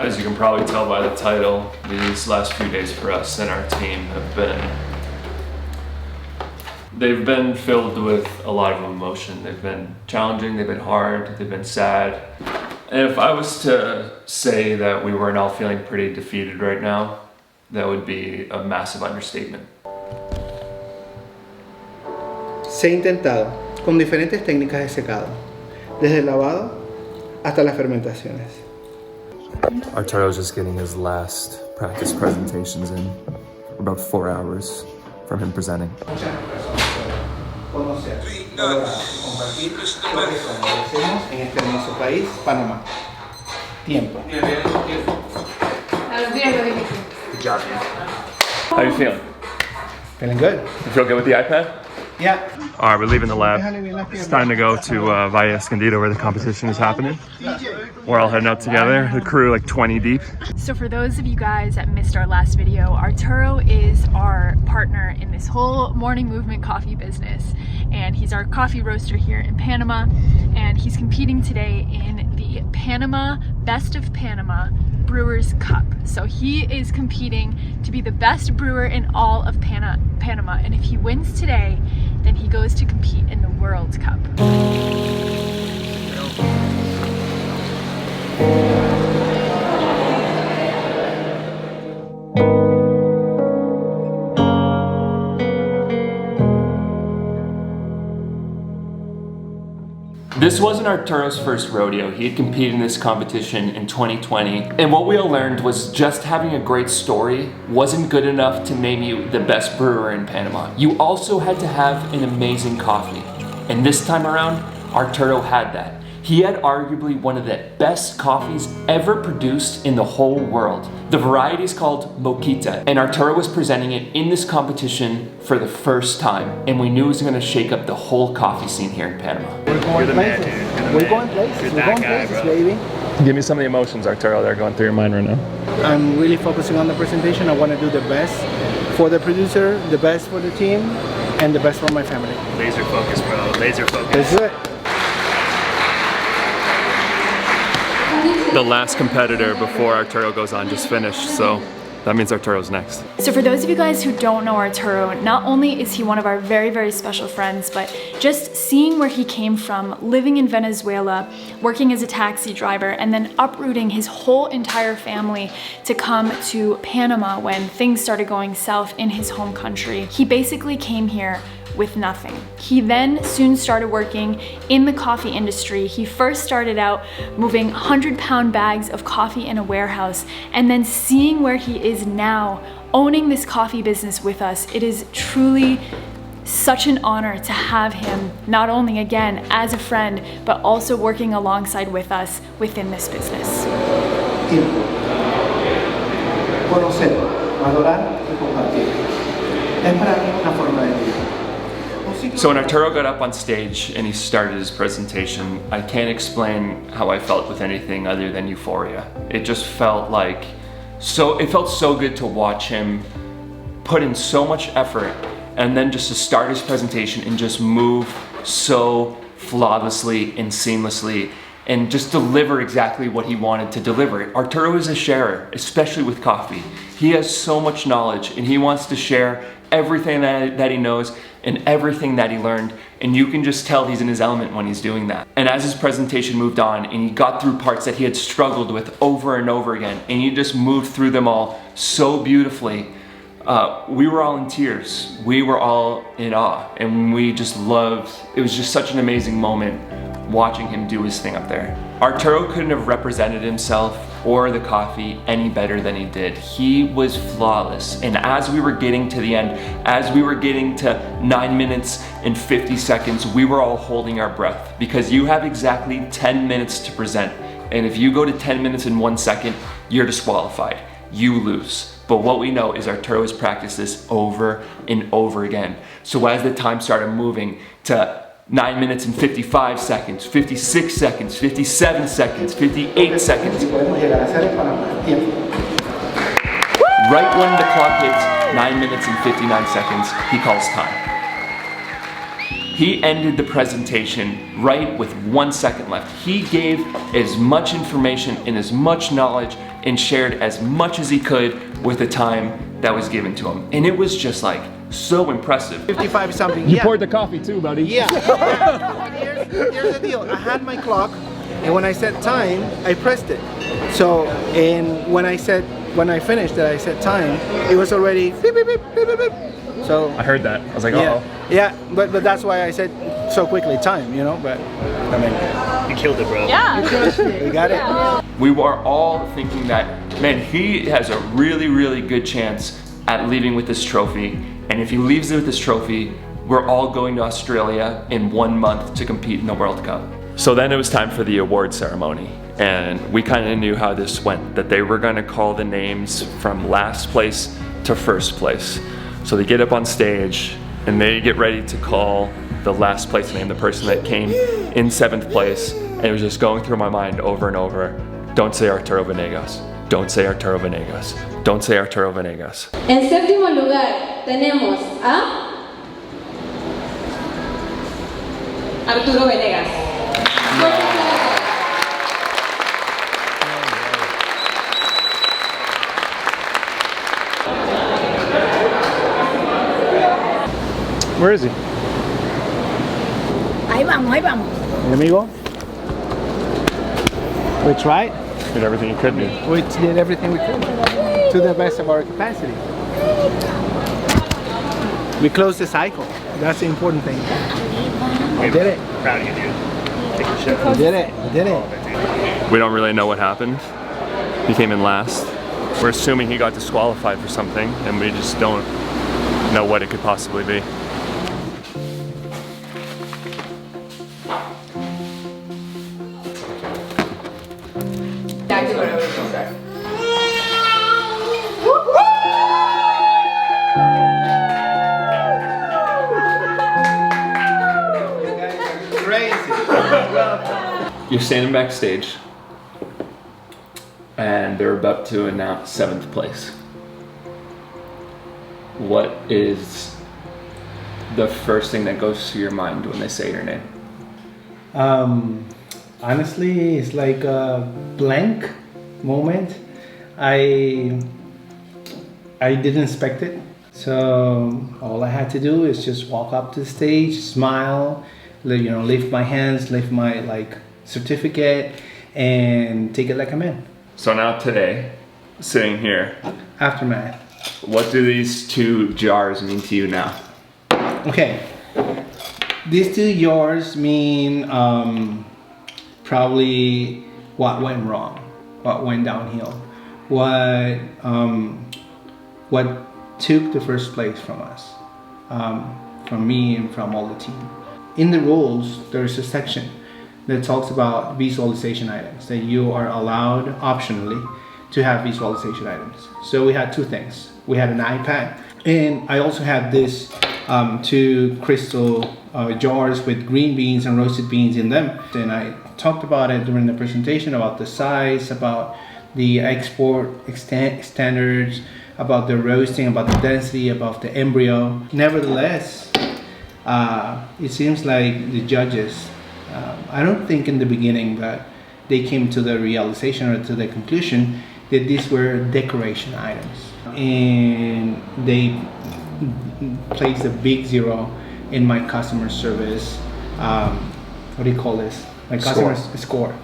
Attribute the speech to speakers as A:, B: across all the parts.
A: As you can probably tell by the title, these last few days for us and our team they've been filled with a lot of emotion. They've been challenging, they've been hard, they've been sad. And if I was to say that we weren't all feeling pretty defeated right now, that would be a massive understatement.
B: Se ha intentado con diferentes técnicas de secado, desde el lavado hasta las fermentaciones.
A: Arturo's just getting his last practice presentations in. About 4 hours from him presenting.
B: Conocer, valorar, compartir lo que somos, hacemos en este hermoso país, Panamá. Tiempo.
A: Good job, man. How are you feeling?
B: Feeling good?
A: You feel good with the iPad?
B: Yeah.
A: All right, we're leaving the lab. It's time to go to Valle Escondido where the competition is happening. We're all heading out together, the crew like 20 deep.
C: So for those of you guys that missed our last video, Arturo is our partner in this whole morning movement coffee business. And he's our coffee roaster here in Panama. And he's competing today in the Panama Best of Panama Brewers Cup. So he is competing to be the best brewer in all of Panama. And if he wins today, then he goes to compete in the World Cup.
A: This wasn't Arturo's first rodeo. He had competed in this competition in 2020. And what we all learned was just having a great story wasn't good enough to name you the best brewer in Panama. You also had to have an amazing coffee. And this time around, Arturo had that. He had arguably one of the best coffees ever produced in the whole world. The variety is called Moquita, and Arturo was presenting it in this competition for the first time, and we knew it was going to shake up the whole coffee scene here in Panama.
B: We're going places. We're going places, baby.
A: Give me some of the emotions, Arturo, that are going through your mind right now.
B: I'm really focusing on the presentation. I want to do the best for the producer, the best for the team, and the best for my family.
D: Laser focus, bro. Laser focus.
B: That's it.
A: The last competitor before Arturo goes on just finished, so that means Arturo's next.
C: So for those of you guys who don't know Arturo, not only is he one of our very, very special friends, but just seeing where he came from, living in Venezuela, working as a taxi driver, and then uprooting his whole entire family to come to Panama when things started going south in his home country. He basically came here with nothing. He then soon started working in the coffee industry. He first started out moving 100-pound bags of coffee in a warehouse, and then seeing where he is now, owning this coffee business with us. It is truly such an honor to have him, not only again as a friend, but also working alongside with us within this business.
B: Tiempo. Conocer, valorar y compartir. Es para mí una forma de vida.
A: So when Arturo got up on stage and he started his presentation, I can't explain how I felt with anything other than euphoria. It just felt like, it felt so good to watch him put in so much effort and then just to start his presentation and just move so flawlessly and seamlessly and just deliver exactly what he wanted to deliver. Arturo is a sharer, especially with coffee. He has so much knowledge and he wants to share everything that he knows and everything that he learned, and you can just tell he's in his element when he's doing that. And as his presentation moved on and he got through parts that he had struggled with over and over again, and he just moved through them all so beautifully, we were all in tears. We were all in awe, and we just loved, it was just such an amazing moment watching him do his thing up there. Arturo couldn't have represented himself or the coffee any better than he did. He was flawless. And as we were getting to the end, as we were getting to 9 minutes and 50 seconds, we were all holding our breath because you have exactly 10 minutes to present. And if you go to 10 minutes and 1 second, you're disqualified. You lose. But what we know is Arturo has practiced this over and over again. So as the time started moving to 9 minutes and 55 seconds, 56 seconds, 57 seconds, 58 seconds. Right when the clock hits 9 minutes and 59 seconds, he calls time. He ended the presentation right with 1 second left. He gave as much information and as much knowledge and shared as much as he could with the time that was given to him. And it was just like so impressive.
B: 55 something.
E: You poured the coffee too, buddy.
B: Yeah. Here's the deal. I had my clock, and when I said time, I pressed it. So, and when I finished that I said time, it was already beep, beep, beep, beep, beep, beep. So
E: I heard that. I was like,
B: yeah,
E: uh-oh.
B: yeah, but that's why I said so quickly time, you know. But I mean,
D: You killed it, bro.
C: Yeah.
B: we got it.
A: We were all thinking that, man, he has a really, really good chance at leaving with this trophy. And if he leaves with this trophy, we're all going to Australia in 1 month to compete in the World Cup. So then it was time for the award ceremony. And we kind of knew how this went, that they were going to call the names from last place to first place. So they get up on stage and they get ready to call the last place name, the person that came in 7th place. And it was just going through my mind over and over. Don't say Arturo Venegas. Don't say Arturo Venegas. Don't say Arturo Venegas.
F: En séptimo lugar tenemos a Arturo Venegas.
B: Where is he?
G: Ahí vamos, ahí vamos.
B: Amigo. We tried.
E: Did everything you could do.
B: We did everything we could to the best of our capacity. We closed the cycle. That's the important thing. We did it.
D: Proud of you, dude. Take your shot.
B: We did it. We did it.
A: We don't really know what happened. He came in last. We're assuming he got disqualified for something, and we just don't know what it could possibly be. You're standing backstage, and they're about to announce 7th place. What is the first thing that goes through your mind when they say your name?
B: Honestly, it's like a blank moment. I didn't expect it, so all I had to do is just walk up to the stage, smile, lift my hands, lift my certificate, and take it like a man.
A: So now today, sitting here,
B: Aftermath.
A: what do these 2 jars mean to you now?
B: Okay, these 2 yours mean probably what went wrong, what went downhill, what took the first place from us, from me and from all the team. In the rules, there's a section that talks about visualization items, that you are allowed optionally to have visualization items. So we had 2 things. We had an iPad, and I also had this 2 crystal jars with green beans and roasted beans in them. And I talked about it during the presentation, about the size, about the export standards, about the roasting, about the density, about the embryo. Nevertheless, it seems like the judges, I don't think in the beginning that they came to the realization or to the conclusion that these were decoration items, and they placed a big 0 in my customer service. What do you call this? My customer score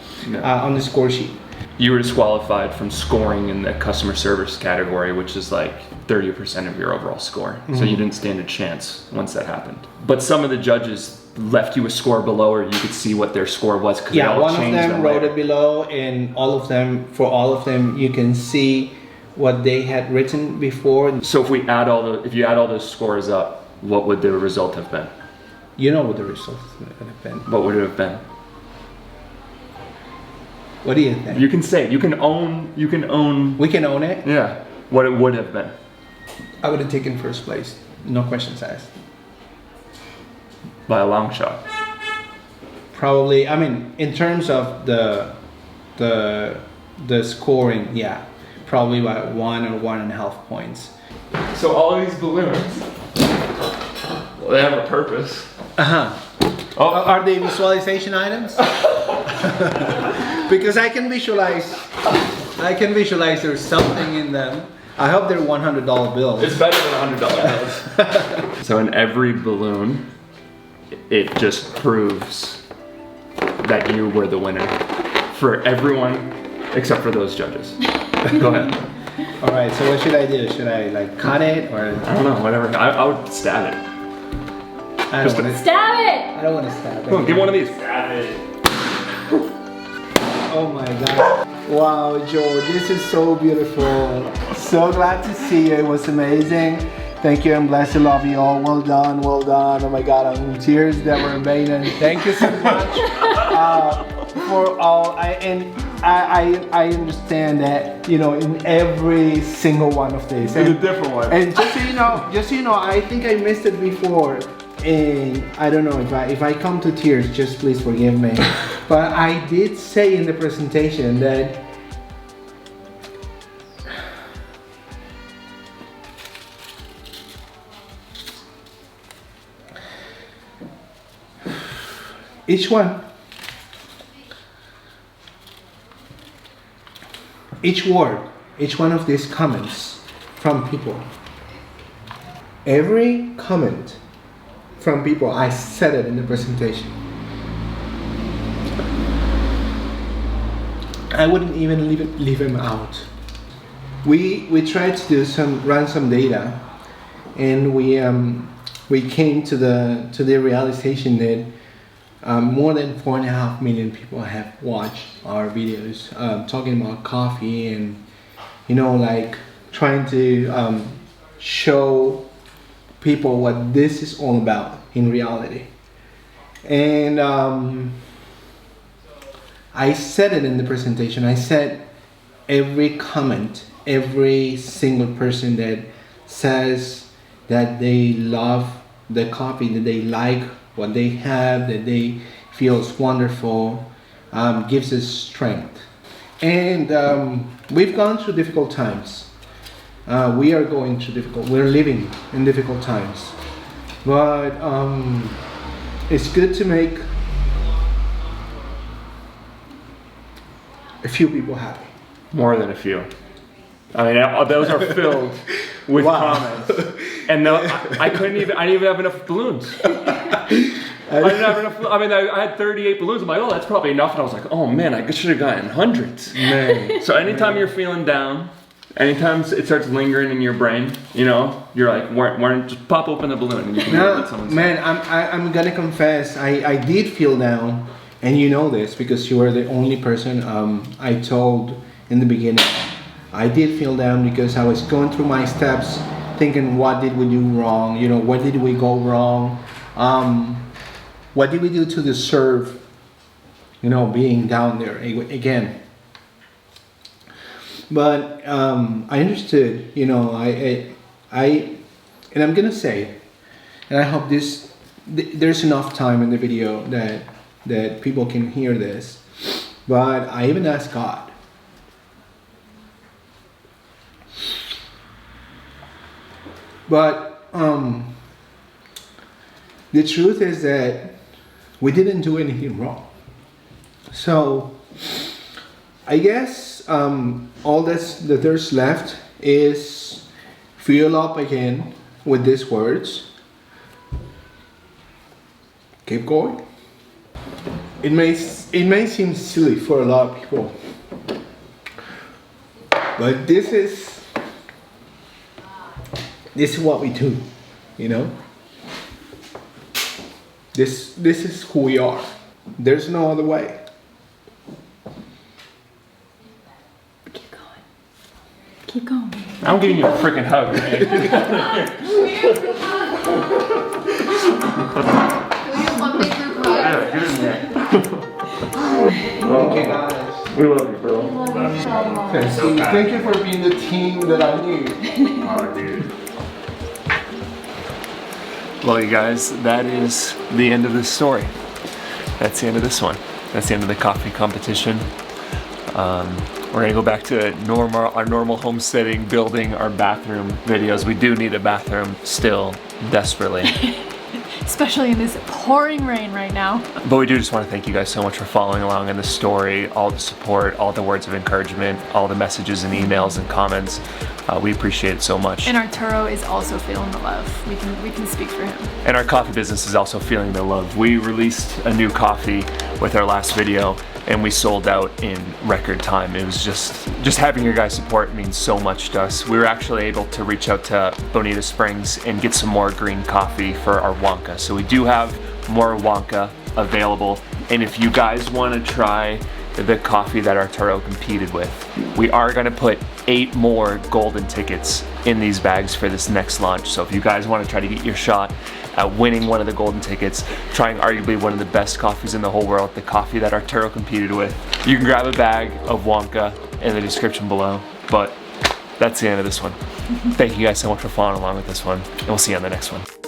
B: on the score sheet.
A: You were disqualified from scoring in the customer service category, which is like 30% of your overall score. So you didn't stand a chance once that happened. But some of the judges left you a score below, or you could see what their score was.
B: Yeah, one of them wrote it below, and for all of them, you can see what they had written before.
A: So if you add all those scores up, what would the result have been?
B: You know what the result would have been.
A: What would it have been?
B: What do you think?
A: You can say it. You can own.
B: We can own it.
A: Yeah. What it would have been.
B: I would have taken first place. No questions asked.
A: By a long shot.
B: Probably. I mean, in terms of the scoring, yeah, probably by 1 or 1.5 points.
A: So all of these balloons, well, they have a purpose.
B: Oh, are they visualization items? Because I can visualize there's something in them. I hope they're $100 bills.
A: It's better than $100 bills. So in every balloon, it just proves that you were the winner for everyone except for those judges. Go ahead.
B: All right, so what should I do? Should I like cut it or?
A: I don't know, whatever. I would stab it.
B: I don't want to.
C: Stab it!
B: I don't want to stab it.
A: Come on, give one of these. Stab it.
B: Oh my God. Wow, Joe, this is so beautiful. So glad to see you. It was amazing. Thank you and bless you. Love you all. Well done, well done. Oh my God, I'm in tears. That were amazing. Thank you so much for all. I understand that, you know, in every single one of these.
A: It's a different one.
B: And just so you know, I think I missed it before. And I don't know if I come to tears, just please forgive me. But I did say in the presentation that each word, each one of these comments from people, every comment from people, I said it in the presentation. I wouldn't even leave him out. We tried to run some data, and we came to the realization that more than 4.5 million people have watched our videos talking about coffee and, you know, like trying to show people what this is all about in reality. And I said it in the presentation. I said every comment, every single person that says that they love the coffee, that they like what they have, that they feels wonderful, gives us strength. And we've gone through difficult times. We are going through we're living in difficult times. But it's good to make a few people happy.
A: More than a few. I mean, those are filled with comments. And I didn't even have enough balloons. I didn't have enough. I mean, I had 38 balloons. I'm like, oh, that's probably enough. And I was like, oh man, I should have gotten hundreds.
B: Man.
A: So anytime you're feeling down, anytime it starts lingering in your brain, you know, you're like, just pop open the balloon and you can hear what someone's saying.
B: Man, I'm gonna confess, I did feel down, and you know this because you were the only person I told in the beginning. I did feel down because I was going through my steps, thinking, what did we do wrong? You know, where did we go wrong? What did we do to deserve, you know, being down there again? But I understood, you know, and I'm gonna say, and I hope there's enough time in the video that people can hear this. But I even asked God. But the truth is that we didn't do anything wrong. So I guess all that there's left is fuel up again with these words. Keep going. It may seem silly for a lot of people, but this is what we do, you know. This is who we are. There's no other way.
C: Keep going. Keep going.
A: I'm giving you a freaking hug, man.
B: Okay, guys.
A: We love you, bro.
B: Thank you for being the team that I need.
A: Oh, dude. Well, you guys, that is the end of this story. That's the end of this one. That's the end of the coffee competition. We're gonna go back to our normal homesteading, building our bathroom videos. We do need a bathroom still, desperately.
C: especially in this pouring rain right now.
A: But we do just want to thank you guys so much for following along in the story, all the support, all the words of encouragement, all the messages and emails and comments. We appreciate it so much.
C: And Arturo is also feeling the love. We can speak for him.
A: And our coffee business is also feeling the love. We released a new coffee with our last video and we sold out in record time. It was just having your guys' support means so much to us. We were actually able to reach out to Bonita Springs and get some more green coffee for our Wonka. So we do have more Wonka available. And if you guys want to try the coffee that Arturo competed with, we are going to put 8 more golden tickets in these bags for this next launch. So if you guys want to try to get your shot at winning one of the golden tickets, trying arguably one of the best coffees in the whole world, the coffee that Arturo competed with, you can grab a bag of Wonka in the description below. But that's the end of this one. Thank you guys so much for following along with this one, and we'll see you on the next one.